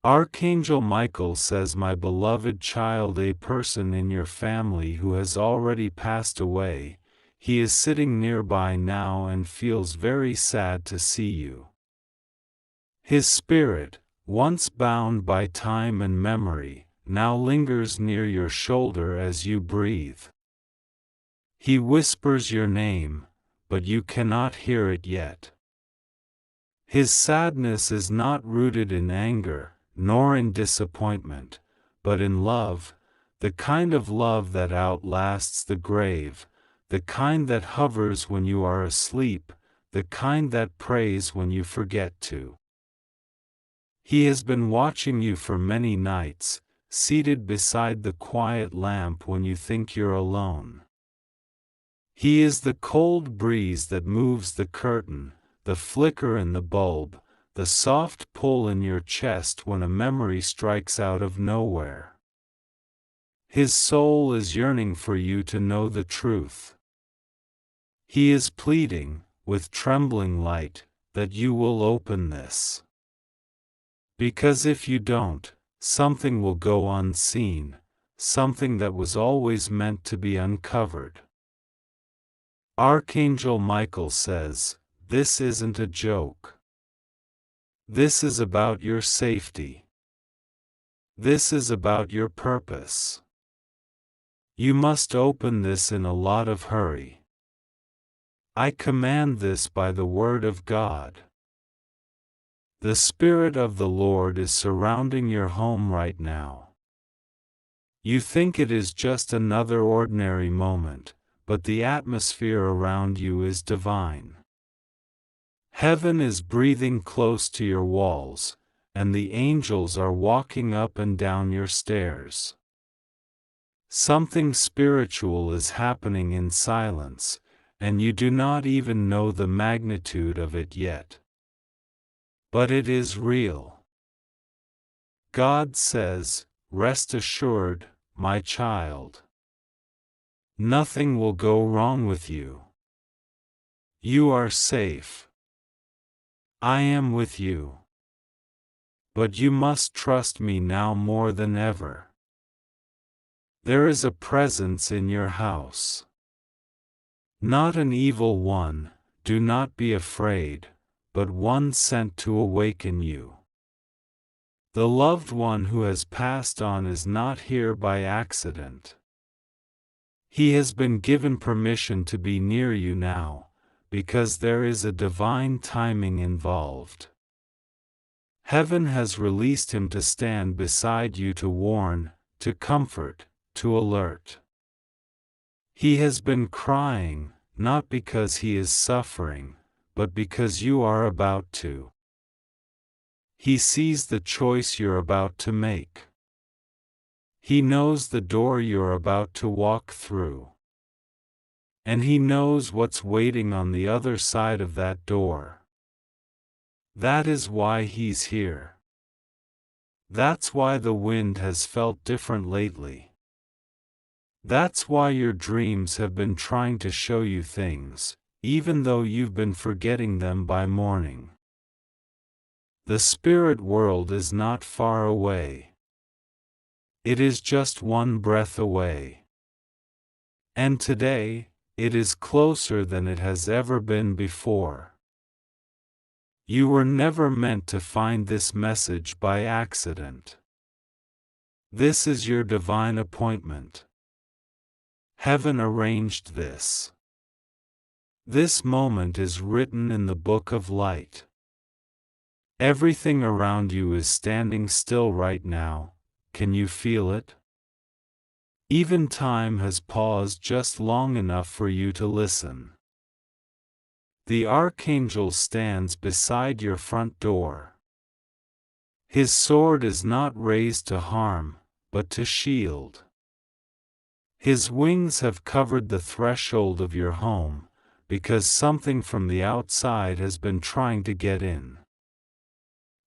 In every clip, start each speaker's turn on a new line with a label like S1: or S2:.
S1: Archangel Michael says, my beloved child, a person in your family who has already passed away, he is sitting nearby now and feels very sad to see you. His spirit, once bound by time and memory, now lingers near your shoulder as you breathe. He whispers your name, but you cannot hear it yet. His sadness is not rooted in anger, nor in disappointment, but in love, the kind of love that outlasts the grave, the kind that hovers when you are asleep, the kind that prays when you forget to. He has been watching you for many nights, seated beside the quiet lamp when you think you're alone. He is the cold breeze that moves the curtain, the flicker in the bulb, the soft pull in your chest when a memory strikes out of nowhere. His soul is yearning for you to know the truth. He is pleading, with trembling light, that you will open this. Because if you don't, something will go unseen, something that was always meant to be uncovered. Archangel Michael says, this isn't a joke. This is about your safety. This is about your purpose. You must open this in a lot of hurry. I command this by the word of God. The Spirit of the Lord is surrounding your home right now. You think it is just another ordinary moment, but the atmosphere around you is divine. Heaven is breathing close to your walls, and the angels are walking up and down your stairs. Something spiritual is happening in silence, and you do not even know the magnitude of it yet. But it is real. God says, rest assured, my child. Nothing will go wrong with you. You are safe. I am with you. But you must trust me now more than ever. There is a presence in your house. Not an evil one, do not be afraid, but one sent to awaken you. The loved one who has passed on is not here by accident. He has been given permission to be near you now, because there is a divine timing involved. Heaven has released him to stand beside you to warn, to comfort, to alert. He has been crying, not because he is suffering, but because you are about to. He sees the choice you're about to make. He knows the door you're about to walk through. And he knows what's waiting on the other side of that door. That is why he's here. That's why the wind has felt different lately. That's why your dreams have been trying to show you things, even though you've been forgetting them by morning. The spirit world is not far away. It is just one breath away. And today, it is closer than it has ever been before. You were never meant to find this message by accident. This is your divine appointment. Heaven arranged this. This moment is written in the book of light. Everything around you is standing still right now. Can you feel it? Even time has paused just long enough for you to listen. The Archangel stands beside your front door. His sword is not raised to harm, but to shield. His wings have covered the threshold of your home, because something from the outside has been trying to get in.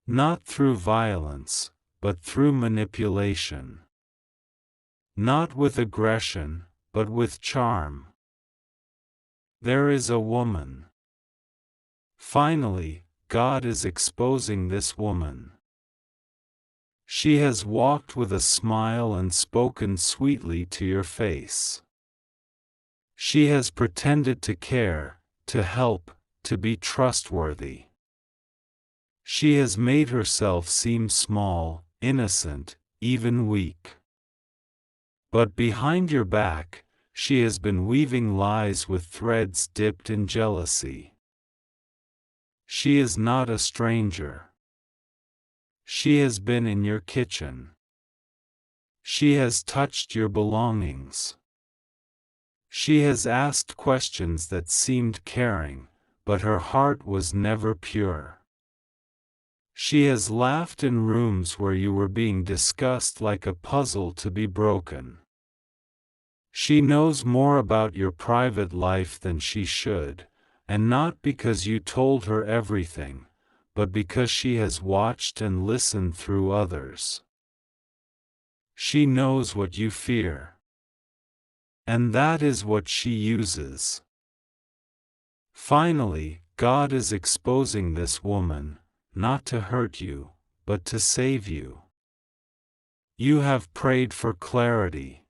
S1: Not through violence, but through manipulation. Not with aggression, but with charm. There is a woman. Finally, God is exposing this woman. She has walked with a smile and spoken sweetly to your face. She has pretended to care, to help, to be trustworthy. She has made herself seem small, innocent, even weak. But behind your back, she has been weaving lies with threads dipped in jealousy. She is not a stranger. She has been in your kitchen. She has touched your belongings. She has asked questions that seemed caring, but her heart was never pure. She has laughed in rooms where you were being discussed like a puzzle to be broken. She knows more about your private life than she should, and not because you told her everything, but because she has watched and listened through others. She knows what you fear. And that is what she uses. Finally, God is exposing this woman, not to hurt you, but to save you. You have prayed for clarity.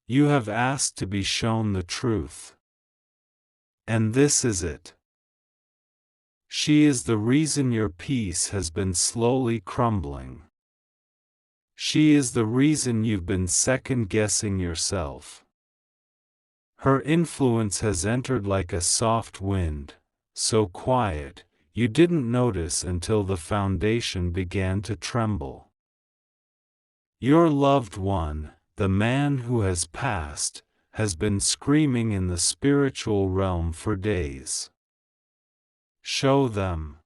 S1: You have asked to be shown the truth. And this is it. She is the reason your peace has been slowly crumbling. She is the reason you've been second-guessing yourself. Her influence has entered like a soft wind, so quiet, you didn't notice until the foundation began to tremble. Your loved one, the man who has passed, has been screaming in the spiritual realm for days. Show them.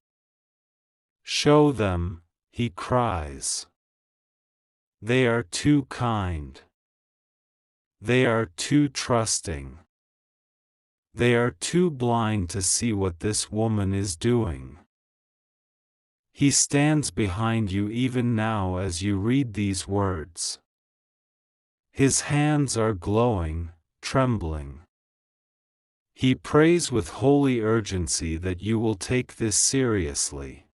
S1: Show them, he cries. They are too kind. They are too trusting. They are too blind to see what this woman is doing. He stands behind you even now as you read these words. His hands are glowing, trembling. He prays with holy urgency that you will take this seriously.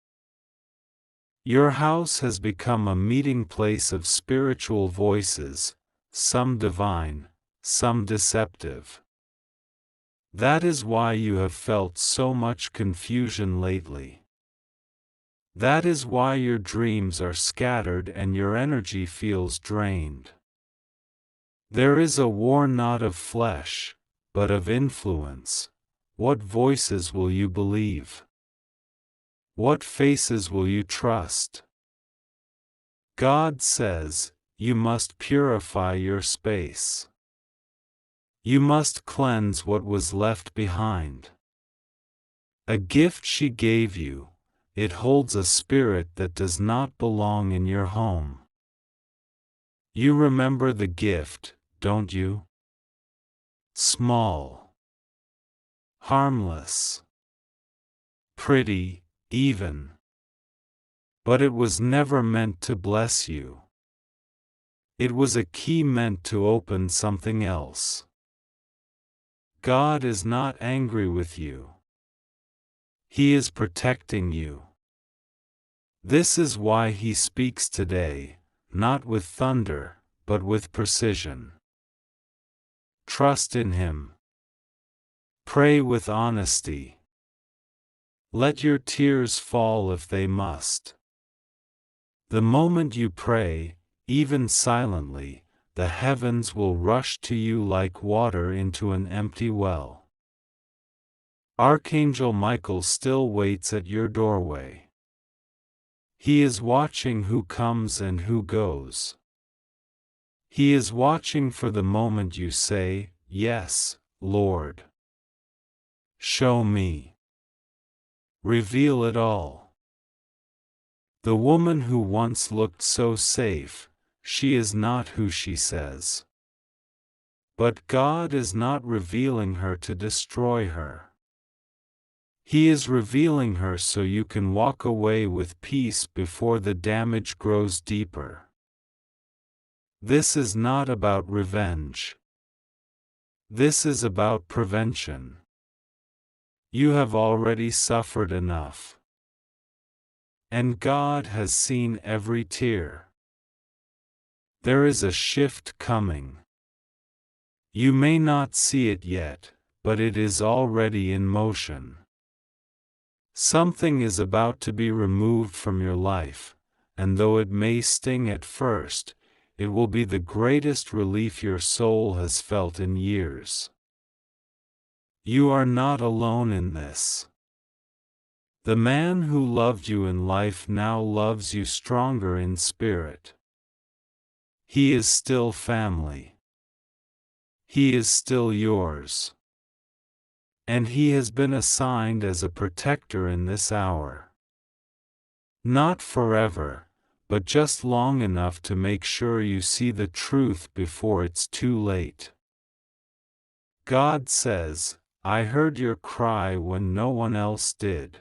S1: Your house has become a meeting place of spiritual voices, some divine, some deceptive. That is why you have felt so much confusion lately. That is why your dreams are scattered and your energy feels drained. There is a war not of flesh, but of influence. What voices will you believe? What faces will you trust? God says, you must purify your space. You must cleanse what was left behind. A gift she gave you, it holds a spirit that does not belong in your home. You remember the gift, don't you? Small. Harmless. Pretty, even. But it was never meant to bless you. It was a key meant to open something else. God is not angry with you. He is protecting you. This is why He speaks today, not with thunder, but with precision. Trust in Him. Pray with honesty. Let your tears fall if they must. The moment you pray, even silently, the heavens will rush to you like water into an empty well. Archangel Michael still waits at your doorway. He is watching who comes and who goes. He is watching for the moment you say, "Yes, Lord. Show me. Reveal it all." The woman who once looked so safe, she is not who she says. But God is not revealing her to destroy her. He is revealing her so you can walk away with peace before the damage grows deeper. This is not about revenge. This is about prevention. You have already suffered enough. And God has seen every tear. There is a shift coming. You may not see it yet, but it is already in motion. Something is about to be removed from your life, and though it may sting at first, it will be the greatest relief your soul has felt in years. You are not alone in this. The man who loved you in life now loves you stronger in spirit. He is still family. He is still yours. And he has been assigned as a protector in this hour. Not forever, but just long enough to make sure you see the truth before it's too late. God says, I heard your cry when no one else did.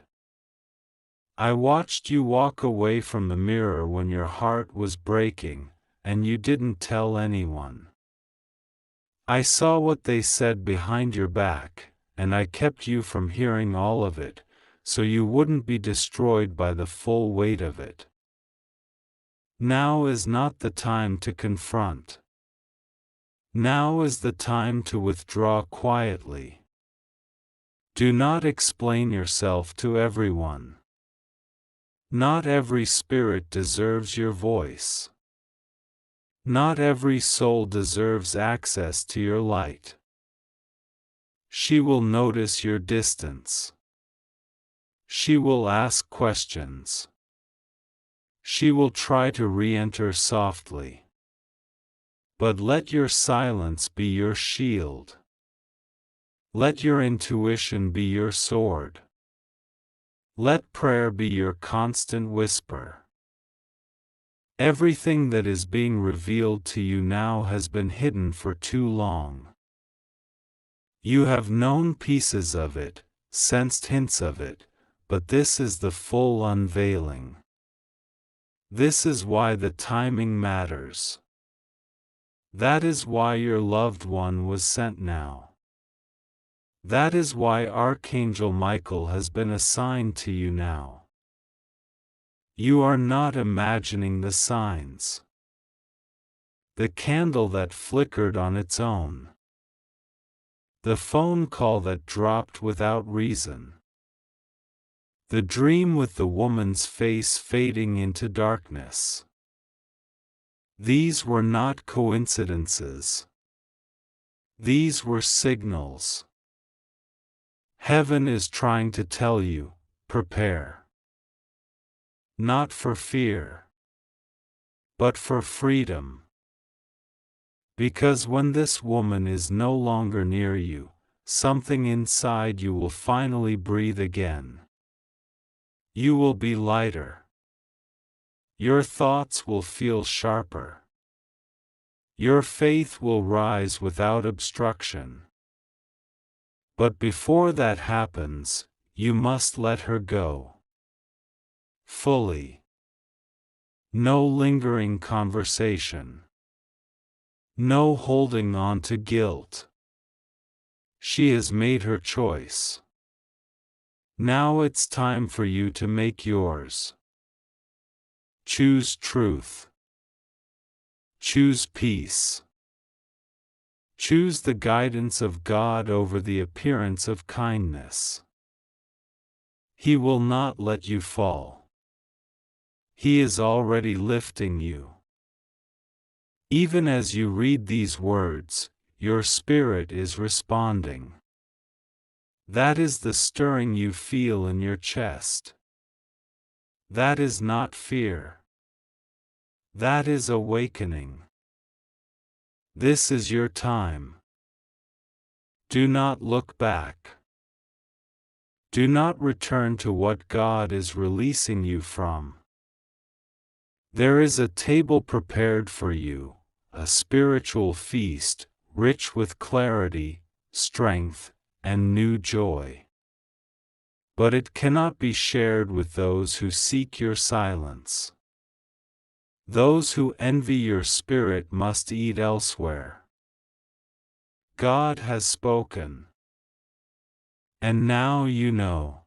S1: I watched you walk away from the mirror when your heart was breaking, and you didn't tell anyone. I saw what they said behind your back, and I kept you from hearing all of it, so you wouldn't be destroyed by the full weight of it. Now is not the time to confront. Now is the time to withdraw quietly. Do not explain yourself to everyone. Not every spirit deserves your voice. Not every soul deserves access to your light. She will notice your distance. She will ask questions. She will try to re-enter softly. But let your silence be your shield. Let your intuition be your sword. Let prayer be your constant whisper. Everything that is being revealed to you now has been hidden for too long. You have known pieces of it, sensed hints of it, but this is the full unveiling. This is why the timing matters. That is why your loved one was sent now. That is why Archangel Michael has been assigned to you now. You are not imagining the signs. The candle that flickered on its own. The phone call that dropped without reason. The dream with the woman's face fading into darkness. These were not coincidences. These were signals. Heaven is trying to tell you, prepare. Not for fear, but for freedom. Because when this woman is no longer near you, something inside you will finally breathe again. You will be lighter. Your thoughts will feel sharper. Your faith will rise without obstruction. But before that happens, you must let her go. Fully. No lingering conversation. No holding on to guilt. She has made her choice. Now it's time for you to make yours. Choose truth. Choose peace. Choose the guidance of God over the appearance of kindness. He will not let you fall. He is already lifting you. Even as you read these words, your spirit is responding. That is the stirring you feel in your chest. That is not fear. That is awakening. This is your time. Do not look back. Do not return to what God is releasing you from. There is a table prepared for you, a spiritual feast, rich with clarity, strength, and new joy. But it cannot be shared with those who seek your silence. Those who envy your spirit must eat elsewhere. God has spoken. And now you know.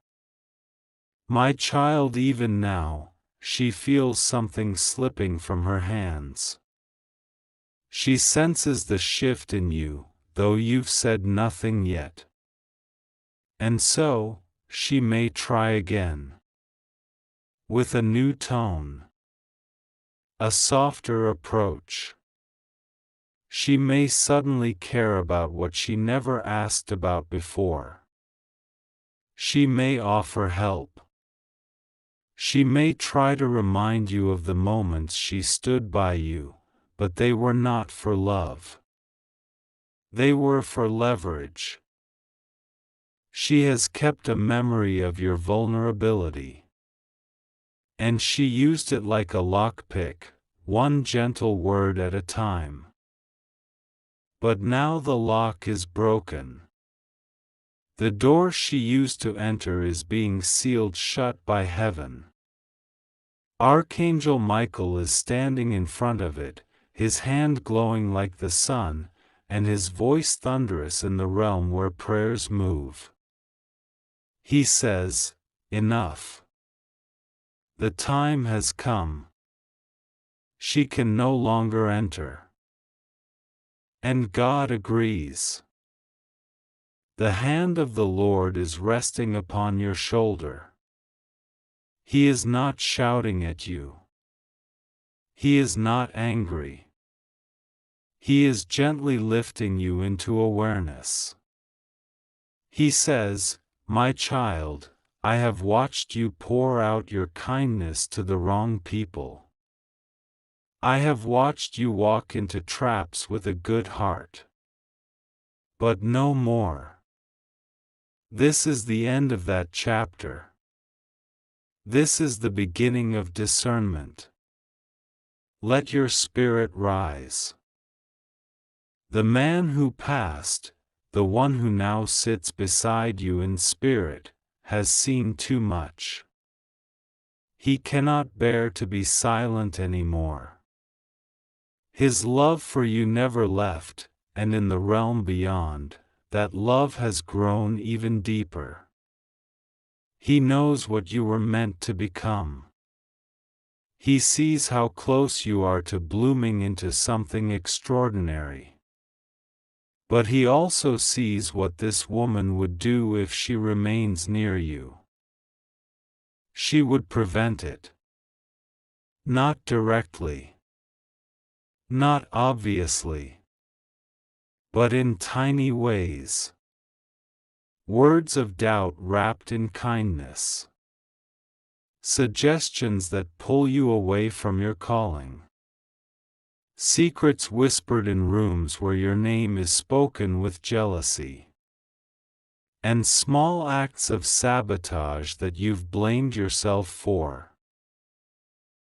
S1: My child, even now, she feels something slipping from her hands. She senses the shift in you, though you've said nothing yet. And so, she may try again. With a new tone. A softer approach. She may suddenly care about what she never asked about before. She may offer help. She may try to remind you of the moments she stood by you, but they were not for love. They were for leverage. She has kept a memory of your vulnerability. And she used it like a lockpick, one gentle word at a time. But now the lock is broken. The door she used to enter is being sealed shut by heaven. Archangel Michael is standing in front of it, his hand glowing like the sun, and his voice thunderous in the realm where prayers move. He says, "Enough. The time has come. She can no longer enter." And God agrees. The hand of the Lord is resting upon your shoulder. He is not shouting at you. He is not angry. He is gently lifting you into awareness. He says, "My child, I have watched you pour out your kindness to the wrong people. I have watched you walk into traps with a good heart. But no more. This is the end of that chapter. This is the beginning of discernment. Let your spirit rise." The man who passed, the one who now sits beside you in spirit, has seen too much. He cannot bear to be silent anymore. His love for you never left, and in the realm beyond, that love has grown even deeper. He knows what you were meant to become. He sees how close you are to blooming into something extraordinary. But he also sees what this woman would do if she remains near you. She would prevent it. Not directly. Not obviously. But in tiny ways. Words of doubt wrapped in kindness. Suggestions that pull you away from your calling. Secrets whispered in rooms where your name is spoken with jealousy. And small acts of sabotage that you've blamed yourself for.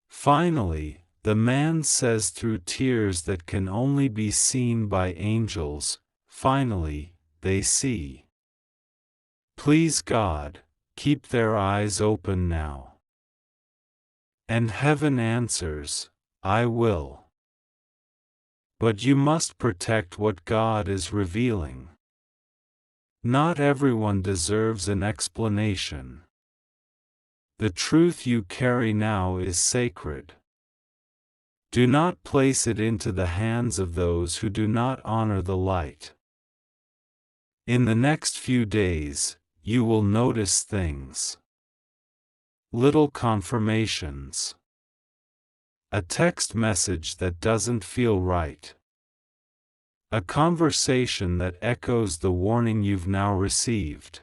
S1: Finally, the man says through tears that can only be seen by angels, finally, they see. Please God, keep their eyes open now. And heaven answers, I will. But you must protect what God is revealing. Not everyone deserves an explanation. The truth you carry now is sacred. Do not place it into the hands of those who do not honor the light. In the next few days, you will notice things. Little confirmations. A text message that doesn't feel right. A conversation that echoes the warning you've now received.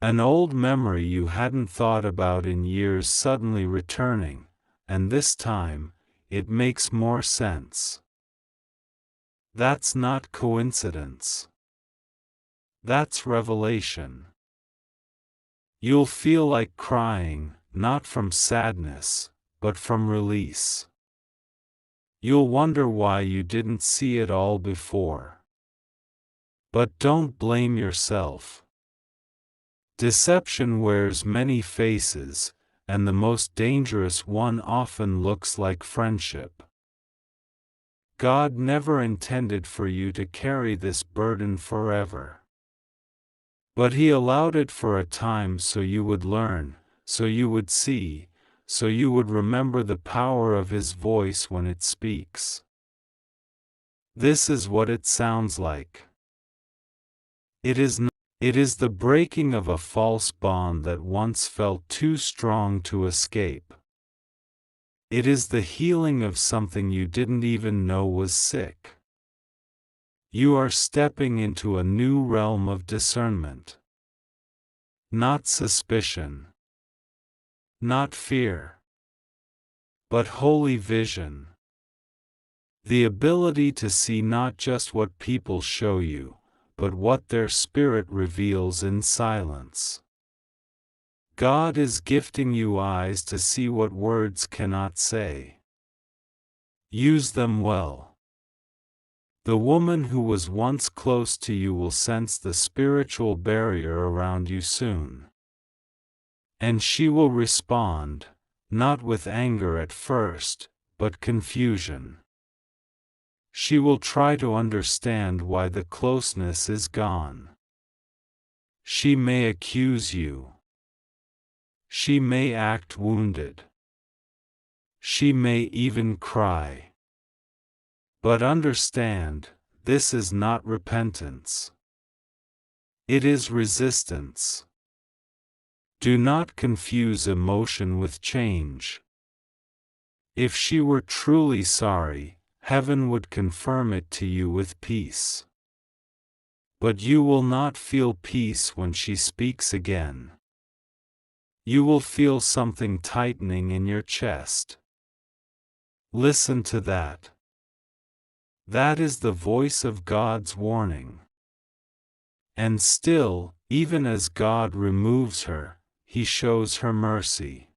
S1: An old memory you hadn't thought about in years suddenly returning, and this time, it makes more sense. That's not coincidence. That's revelation. You'll feel like crying, not from sadness, but from release. You'll wonder why you didn't see it all before. But don't blame yourself. Deception wears many faces, and the most dangerous one often looks like friendship. God never intended for you to carry this burden forever. But He allowed it for a time so you would learn, so you would see, so you would remember the power of His voice when it speaks. This is what it sounds like. It is the breaking of a false bond that once felt too strong to escape. It is the healing of something you didn't even know was sick. You are stepping into a new realm of discernment. Not suspicion. Not fear. But holy vision. The ability to see not just what people show you, but what their spirit reveals in silence. God is gifting you eyes to see what words cannot say. Use them well. The woman who was once close to you will sense the spiritual barrier around you soon. And she will respond, not with anger at first, but confusion. She will try to understand why the closeness is gone. She may accuse you. She may act wounded. She may even cry. But understand, this is not repentance. It is resistance. Do not confuse emotion with change. If she were truly sorry, heaven would confirm it to you with peace. But you will not feel peace when she speaks again. You will feel something tightening in your chest. Listen to that. That is the voice of God's warning. And still, even as God removes her, He shows her mercy.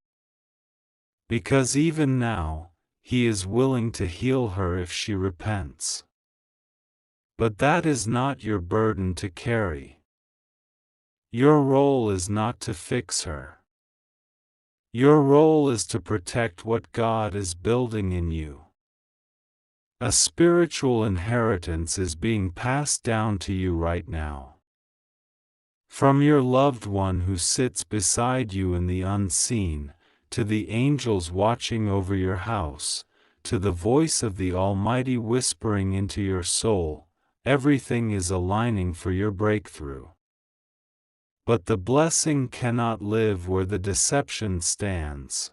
S1: Because even now, He is willing to heal her if she repents. But that is not your burden to carry. Your role is not to fix her. Your role is to protect what God is building in you. A spiritual inheritance is being passed down to you right now. From your loved one who sits beside you in the unseen, to the angels watching over your house, to the voice of the Almighty whispering into your soul, everything is aligning for your breakthrough. But the blessing cannot live where the deception stands.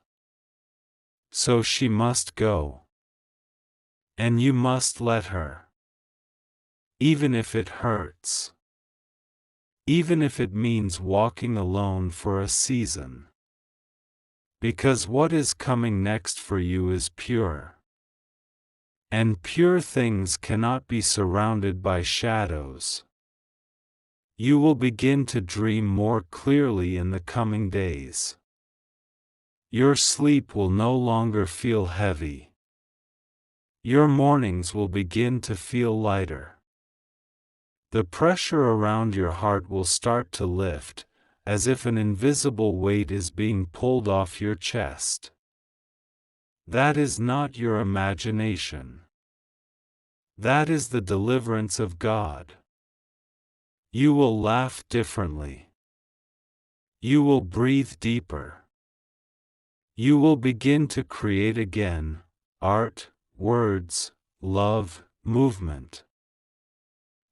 S1: So she must go. And you must let her. Even if it hurts. Even if it means walking alone for a season. Because what is coming next for you is pure. And pure things cannot be surrounded by shadows. You will begin to dream more clearly in the coming days. Your sleep will no longer feel heavy. Your mornings will begin to feel lighter. The pressure around your heart will start to lift, as if an invisible weight is being pulled off your chest. That is not your imagination. That is the deliverance of God. You will laugh differently. You will breathe deeper. You will begin to create again, art, words, love, movement.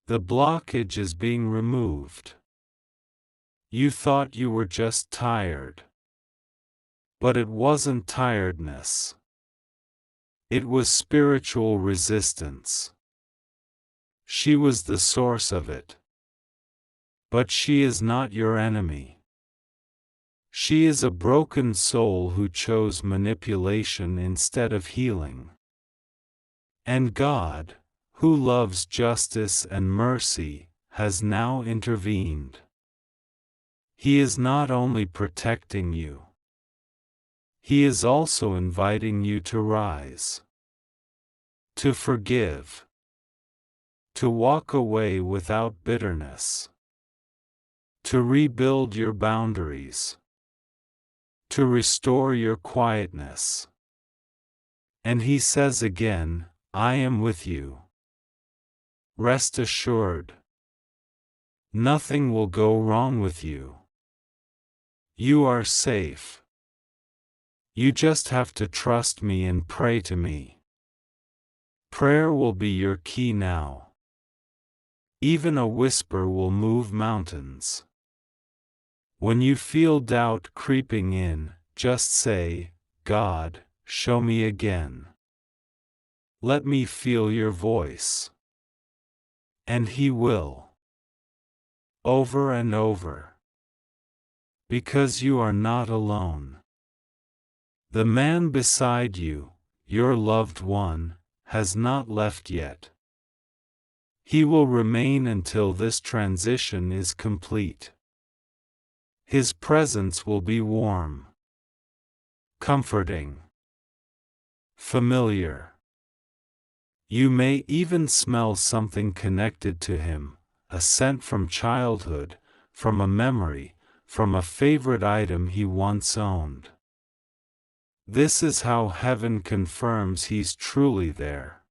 S1: The blockage is being removed. You thought you were just tired. But it wasn't tiredness. It was spiritual resistance. She was the source of it. But she is not your enemy. She is a broken soul who chose manipulation instead of healing. And God, who loves justice and mercy, has now intervened. He is not only protecting you. He is also inviting you to rise. To forgive. To walk away without bitterness. To rebuild your boundaries. To restore your quietness. And He says again, I am with you. Rest assured. Nothing will go wrong with you. You are safe. You just have to trust me and pray to me. Prayer will be your key now. Even a whisper will move mountains. When you feel doubt creeping in, just say, God, show me again. Let me feel your voice. And He will. Over and over. Because you are not alone. The man beside you, your loved one, has not left yet. He will remain until this transition is complete. His presence will be warm, comforting, familiar. You may even smell something connected to him, a scent from childhood, from a memory, from a favorite item he once owned. This is how heaven confirms he's truly there.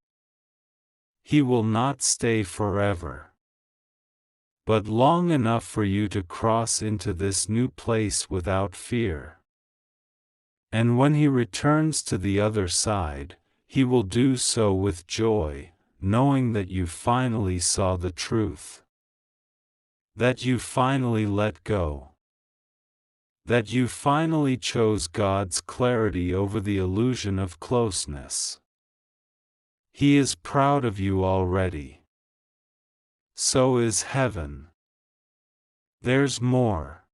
S1: He will not stay forever, but long enough for you to cross into this new place without fear. And when he returns to the other side, he will do so with joy, knowing that you finally saw the truth. That you finally let go. That you finally chose God's clarity over the illusion of closeness. He is proud of you already. So is heaven. There's more.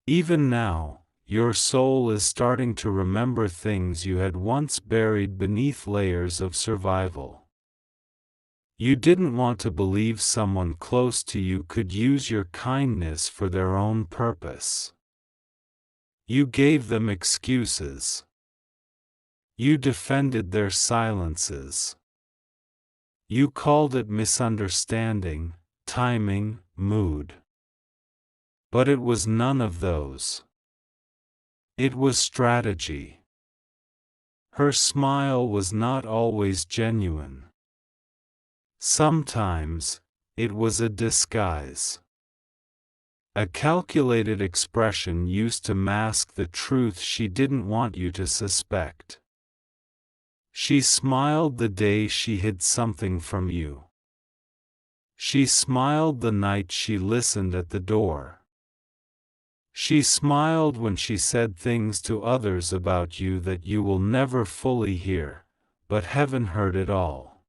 S1: Even now, your soul is starting to remember things you had once buried beneath layers of survival. You didn't want to believe someone close to you could use your kindness for their own purpose. You gave them excuses. You defended their silences. You called it misunderstanding, timing, mood. But it was none of those. It was strategy. Her smile was not always genuine. Sometimes, it was a disguise. A calculated expression used to mask the truth she didn't want you to suspect. She smiled the day she hid something from you. She smiled the night she listened at the door. She smiled when she said things to others about you that you will never fully hear, but heaven heard it all.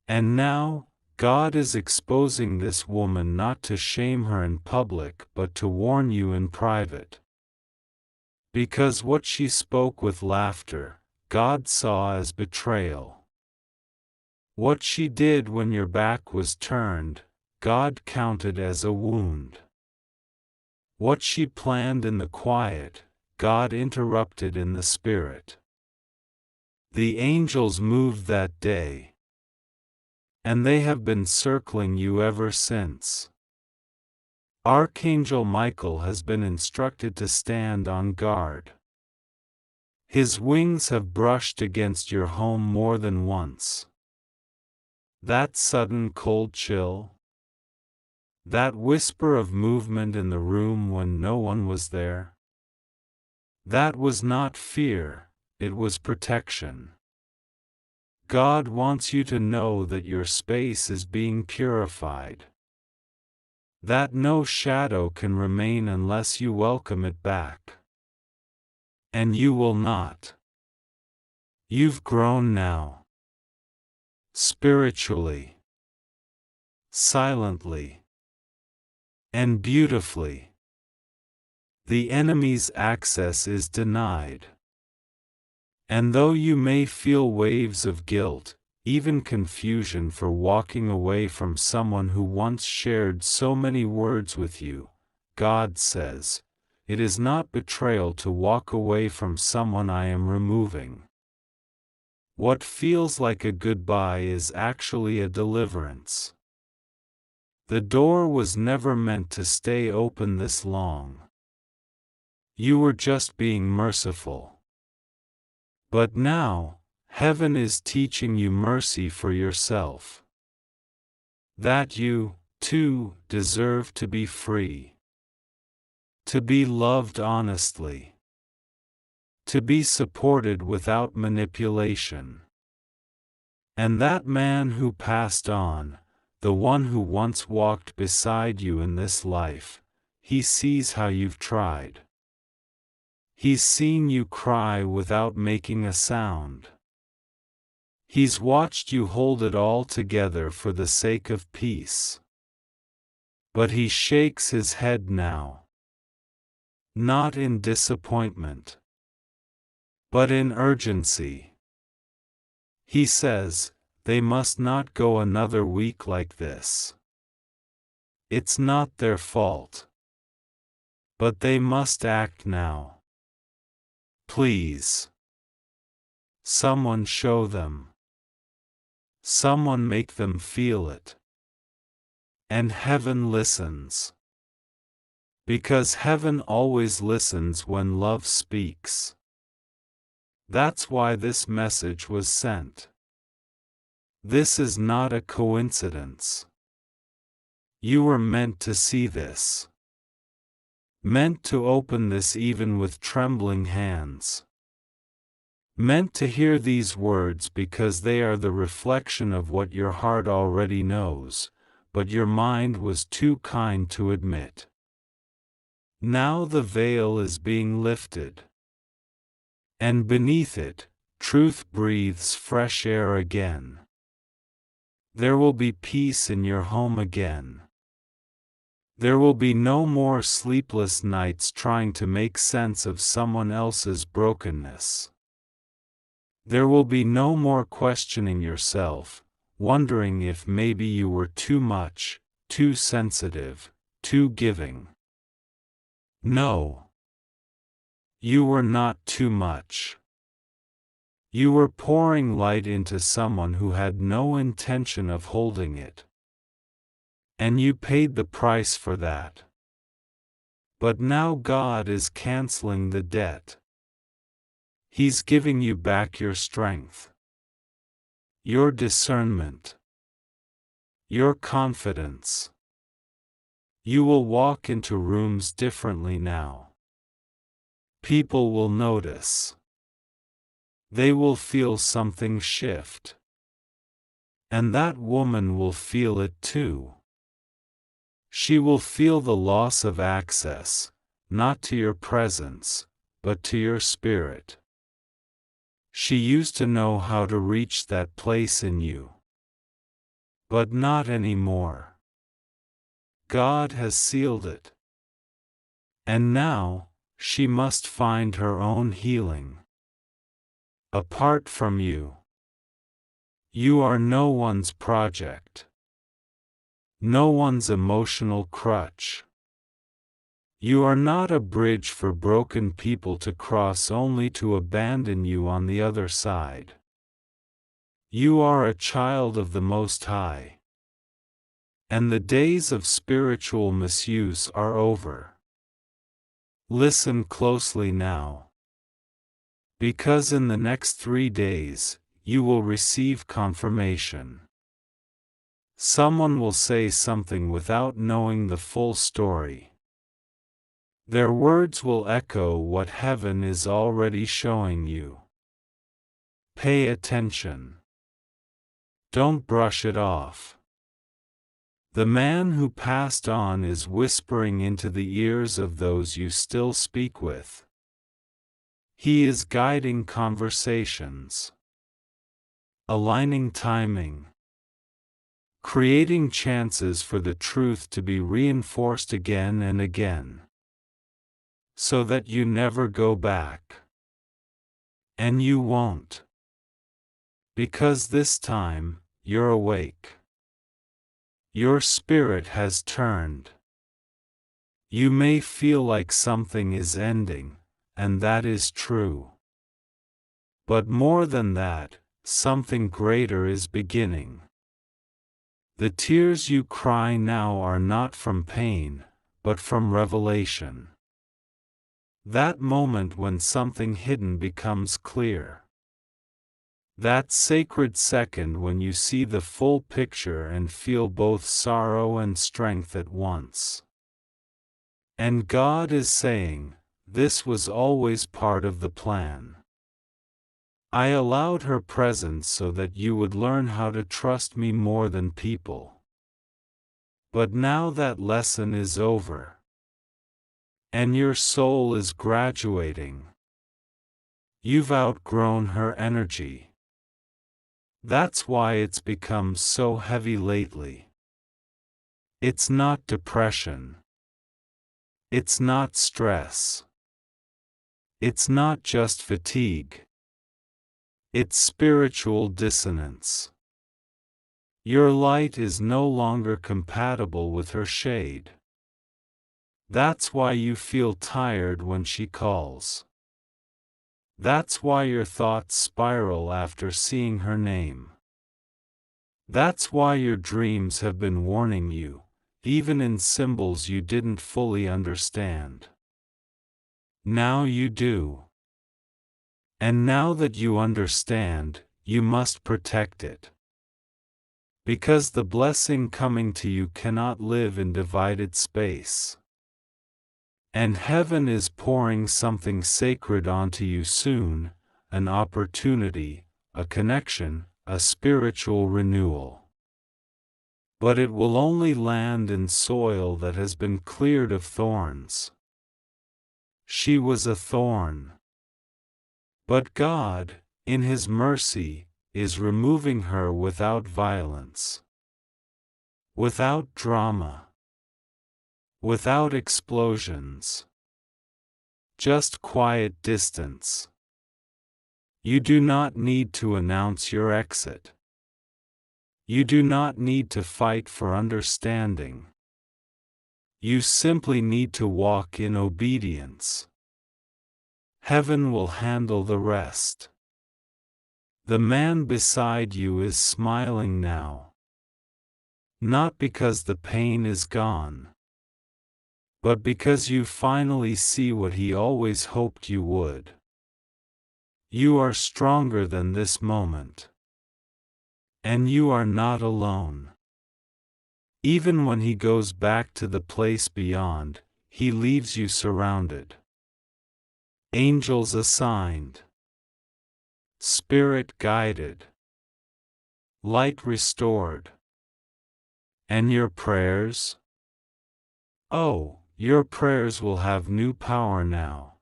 S1: And now, God is exposing this woman not to shame her in public but to warn you in private. Because what she spoke with laughter, God saw as betrayal. What she did when your back was turned, God counted as a wound. What she planned in the quiet, God interrupted in the spirit. The angels moved that day. And they have been circling you ever since. Archangel Michael has been instructed to stand on guard. His wings have brushed against your home more than once. That sudden cold chill? That whisper of movement in the room when no one was there? That was not fear, it was protection. God wants you to know that your space is being purified. That no shadow can remain unless you welcome it back. And you will not. You've grown now. Spiritually. Silently. And beautifully. The enemy's access is denied. And though you may feel waves of guilt, even confusion for walking away from someone who once shared so many words with you, God says, it is not betrayal to walk away from someone I am removing. What feels like a goodbye is actually a deliverance. The door was never meant to stay open this long. You were just being merciful. But now, heaven is teaching you mercy for yourself. That you, too, deserve to be free. To be loved honestly. to be supported without manipulation. And that man who passed on, the one who once walked beside you in this life, he sees how you've tried. He's seen you cry without making a sound. He's watched you hold it all together for the sake of peace. But he shakes his head now. Not in disappointment, but in urgency. He says, they must not go another week like this. It's not their fault. But they must act now. Please. Someone show them. Someone make them feel it. And heaven listens. Because heaven always listens when love speaks. That's why this message was sent. This is not a coincidence. You were meant to see this. Meant to open this even with trembling hands. Meant to hear these words because they are the reflection of what your heart already knows, but your mind was too kind to admit. Now the veil is being lifted. And beneath it, truth breathes fresh air again. There will be peace in your home again. There will be no more sleepless nights trying to make sense of someone else's brokenness. There will be no more questioning yourself, wondering if maybe you were too much, too sensitive, too giving. No. You were not too much. You were pouring light into someone who had no intention of holding it. And you paid the price for that. But now God is canceling the debt. He's giving you back your strength, your discernment, your confidence. You will walk into rooms differently now. People will notice. They will feel something shift. And that woman will feel it too. She will feel the loss of access, not to your presence, but to your spirit. She used to know how to reach that place in you. But not anymore. God has sealed it. And now, she must find her own healing. Apart from you. You are no one's project. No one's emotional crutch. You are not a bridge for broken people to cross only to abandon you on the other side. You are a child of the Most High. And the days of spiritual misuse are over. Listen closely now. Because in the next 3 days, you will receive confirmation. Someone will say something without knowing the full story. Their words will echo what heaven is already showing you. Pay attention. Don't brush it off. The man who passed on is whispering into the ears of those you still speak with. He is guiding conversations. Aligning timing. Creating chances for the truth to be reinforced again and again. So that you never go back. And you won't. Because this time, you're awake. Your spirit has turned. You may feel like something is ending, and that is true. But more than that, something greater is beginning. The tears you cry now are not from pain, but from revelation. That moment when something hidden becomes clear. That sacred second when you see the full picture and feel both sorrow and strength at once. And God is saying, this was always part of the plan. I allowed her presence so that you would learn how to trust me more than people. But now that lesson is over. And your soul is graduating. You've outgrown her energy. That's why it's become so heavy lately. It's not depression. It's not stress. It's not just fatigue. It's spiritual dissonance. Your light is no longer compatible with her shade. That's why you feel tired when she calls. That's why your thoughts spiral after seeing her name. That's why your dreams have been warning you, even in symbols you didn't fully understand. Now you do. And now that you understand, you must protect it. Because the blessing coming to you cannot live in divided space. And heaven is pouring something sacred onto you soon, an opportunity, a connection, a spiritual renewal. But it will only land in soil that has been cleared of thorns. She was a thorn. But God, in His mercy, is removing her without violence. Without drama. Without explosions. Just quiet distance. You do not need to announce your exit. You do not need to fight for understanding. You simply need to walk in obedience. Heaven will handle the rest. The man beside you is smiling now. Not because the pain is gone, but because you finally see what he always hoped you would. You are stronger than this moment. And you are not alone. Even when he goes back to the place beyond, he leaves you surrounded. Angels assigned. Spirit guided. Light restored. And your prayers? Oh, your prayers will have new power now.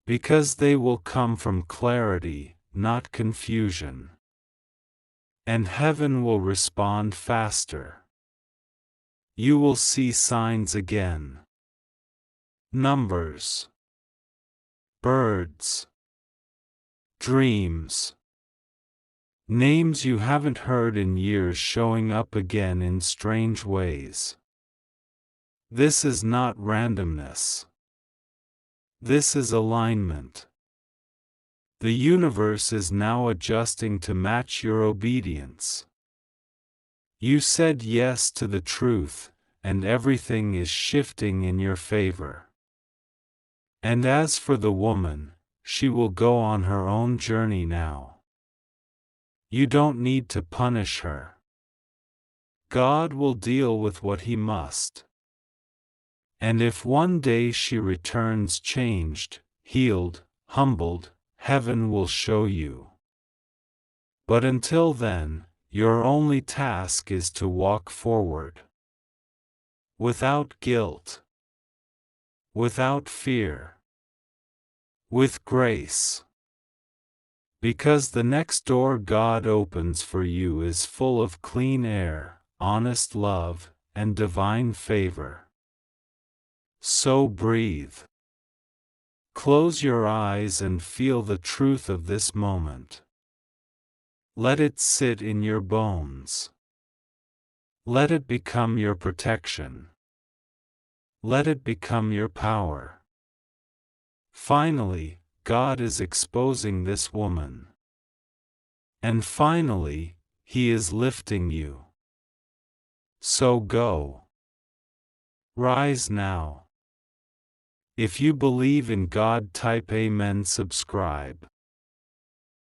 S1: Because they will come from clarity, not confusion. And heaven will respond faster. You will see signs again. Numbers. Birds. Dreams. Names you haven't heard in years showing up again in strange ways. This is not randomness. This is alignment. The universe is now adjusting to match your obedience. You said yes to the truth, and everything is shifting in your favor. And as for the woman, she will go on her own journey now. You don't need to punish her. God will deal with what He must. And if one day she returns changed, healed, humbled, heaven will show you. But until then, your only task is to walk forward. Without guilt. Without fear. With grace. Because the next door God opens for you is full of clean air, honest love, and divine favor. So breathe. Close your eyes and feel the truth of this moment. Let it sit in your bones. Let it become your protection. Let it become your power. Finally, God is exposing this woman. And finally, He is lifting you. So go. Rise now. If you believe in God, type Amen, subscribe.